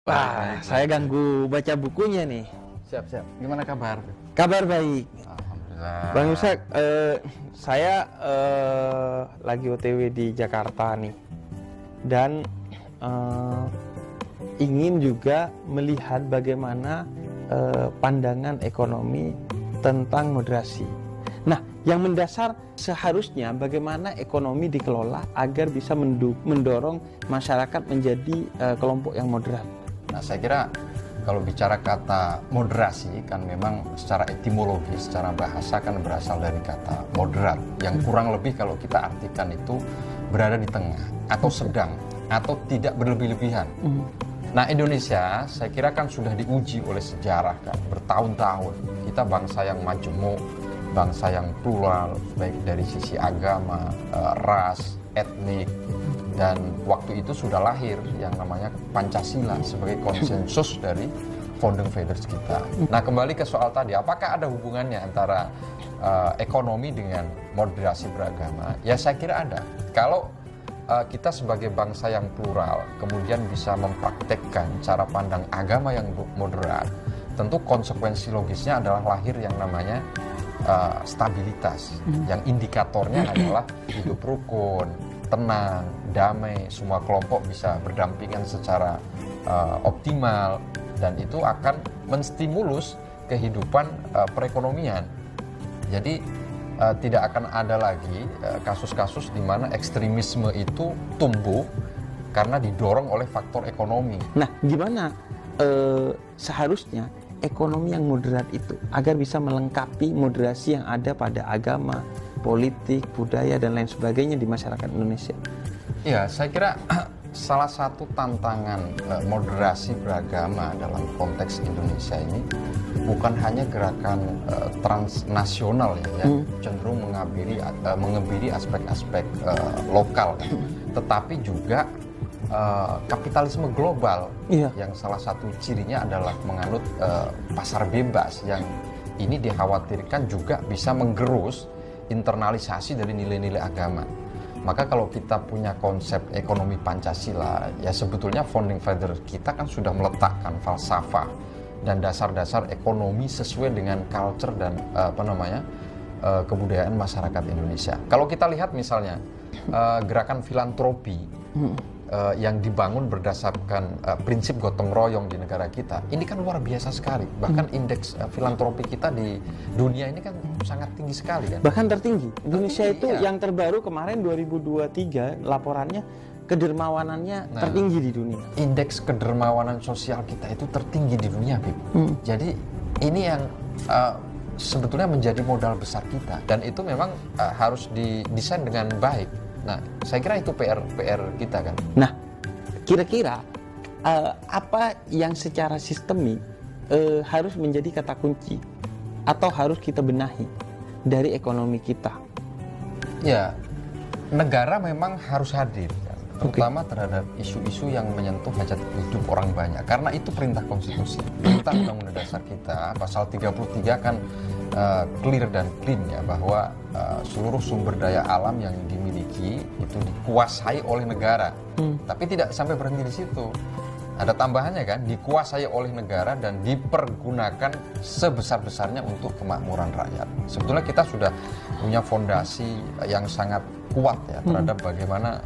Wah, saya ganggu baca bukunya nih. Siap. Gimana kabar? Kabar baik. Alhamdulillah. Bang Yusak, saya lagi OTW di Jakarta nih. Dan ingin juga melihat bagaimana pandangan ekonomi tentang moderasi. Nah, yang mendasar seharusnya bagaimana ekonomi dikelola agar bisa mendorong masyarakat menjadi kelompok yang moderat. Nah, saya kira kalau bicara kata moderasi kan memang secara etimologi, secara bahasa kan berasal dari kata moderat yang kurang lebih kalau kita artikan itu berada di tengah atau sedang atau tidak berlebih-lebihan. Nah, Indonesia saya kira kan sudah diuji oleh sejarah kan bertahun-tahun. Kita bangsa yang majemuk, bangsa yang plural baik dari sisi agama, ras, etnik, dan waktu itu sudah lahir yang namanya Pancasila sebagai konsensus dari founding fathers kita. Nah, kembali ke soal tadi, apakah ada hubungannya antara ekonomi dengan moderasi beragama? Ya, saya kira ada. Kalau kita sebagai bangsa yang plural kemudian bisa mempraktekkan cara pandang agama yang moderat, tentu konsekuensi logisnya adalah lahir yang namanya stabilitas, yang indikatornya adalah hidup rukun, tenang, damai, semua kelompok bisa berdampingan secara optimal, dan itu akan menstimulus kehidupan perekonomian. Jadi tidak akan ada lagi kasus-kasus di mana ekstremisme itu tumbuh karena didorong oleh faktor ekonomi. Nah, gimana seharusnya ekonomi yang moderat itu agar bisa melengkapi moderasi yang ada pada agama, politik, budaya, dan lain sebagainya di masyarakat Indonesia? Ya, saya kira salah satu tantangan moderasi beragama dalam konteks Indonesia ini bukan hanya gerakan transnasional yang cenderung mengebiri aspek-aspek lokal, tetapi juga kapitalisme global yang salah satu cirinya adalah menganut pasar bebas yang ini dikhawatirkan juga bisa menggerus internalisasi dari nilai-nilai agama. Maka kalau kita punya konsep ekonomi Pancasila, ya sebetulnya founding father kita kan sudah meletakkan falsafah dan dasar-dasar ekonomi sesuai dengan culture dan kebudayaan masyarakat Indonesia. Kalau kita lihat misalnya gerakan filantropi yang dibangun berdasarkan prinsip gotong royong di negara kita, ini kan luar biasa sekali. Bahkan indeks filantropi kita di dunia ini kan sangat tinggi sekali kan. Bahkan tertinggi. Indonesia itu yang terbaru kemarin 2023 laporannya kedermawanannya tertinggi di dunia. Indeks kedermawanan sosial kita itu tertinggi di dunia, Bib. Jadi ini yang sebetulnya menjadi modal besar kita, dan itu memang harus didesain dengan baik. Nah, saya kira itu PR kita kan. Nah, kira-kira apa yang secara sistemik harus menjadi kata kunci atau harus kita benahi dari ekonomi kita? Ya, negara memang harus hadir, kan? Terutama terhadap isu-isu yang menyentuh hajat hidup orang banyak. Karena itu perintah konstitusi, perintah Undang-Undang Dasar kita, pasal 33 kan clear dan clean ya, bahwa seluruh sumber daya alam yang dimiliki itu dikuasai oleh negara. Tapi tidak sampai berhenti di situ. Ada tambahannya kan, dikuasai oleh negara dan dipergunakan sebesar-besarnya untuk kemakmuran rakyat. Sebetulnya kita sudah punya fondasi yang sangat kuat ya terhadap bagaimana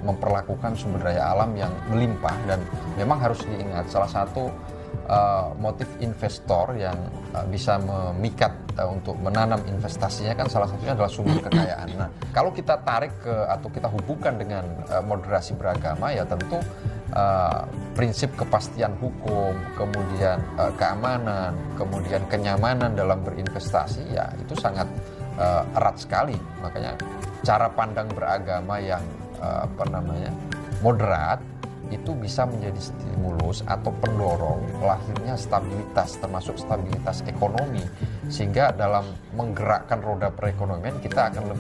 memperlakukan sumber daya alam yang melimpah, dan memang harus diingat salah satu motif investor yang bisa memikat untuk menanam investasinya kan salah satunya adalah sumber kekayaan. Nah, kalau kita tarik atau kita hubungkan dengan moderasi beragama, ya tentu prinsip kepastian hukum, kemudian keamanan, kemudian kenyamanan dalam berinvestasi, ya itu sangat erat sekali. Makanya cara pandang beragama yang moderat itu bisa menjadi stimulus atau pendorong lahirnya stabilitas, termasuk stabilitas ekonomi, sehingga dalam menggerakkan roda perekonomian kita akan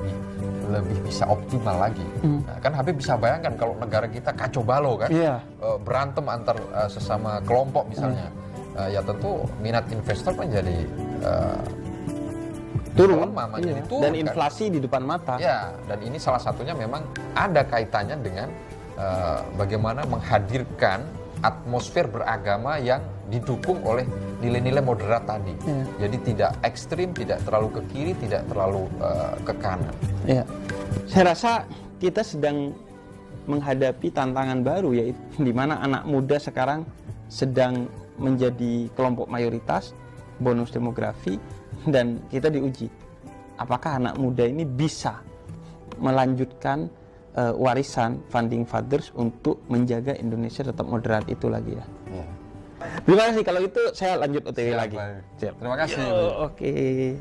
lebih bisa optimal lagi. Nah, kan Habib bisa bayangkan kalau negara kita kacau balau kan, berantem antar sesama kelompok misalnya, ya tentu minat investor menjadi turun, turun dan inflasi kan di depan mata. Ya, dan ini salah satunya memang ada kaitannya dengan bagaimana menghadirkan atmosfer beragama yang didukung oleh nilai-nilai moderat tadi. Jadi tidak ekstrim, tidak terlalu ke kiri, tidak terlalu ke kanan. Saya rasa kita sedang menghadapi tantangan baru, yaitu di mana anak muda sekarang sedang menjadi kelompok mayoritas, bonus demografi, dan kita diuji. Apakah anak muda ini bisa melanjutkan warisan Founding Fathers untuk menjaga Indonesia tetap moderat itu lagi ya? Terima kasih. Kalau itu saya lanjut OTW lagi. Terima kasih. Oke.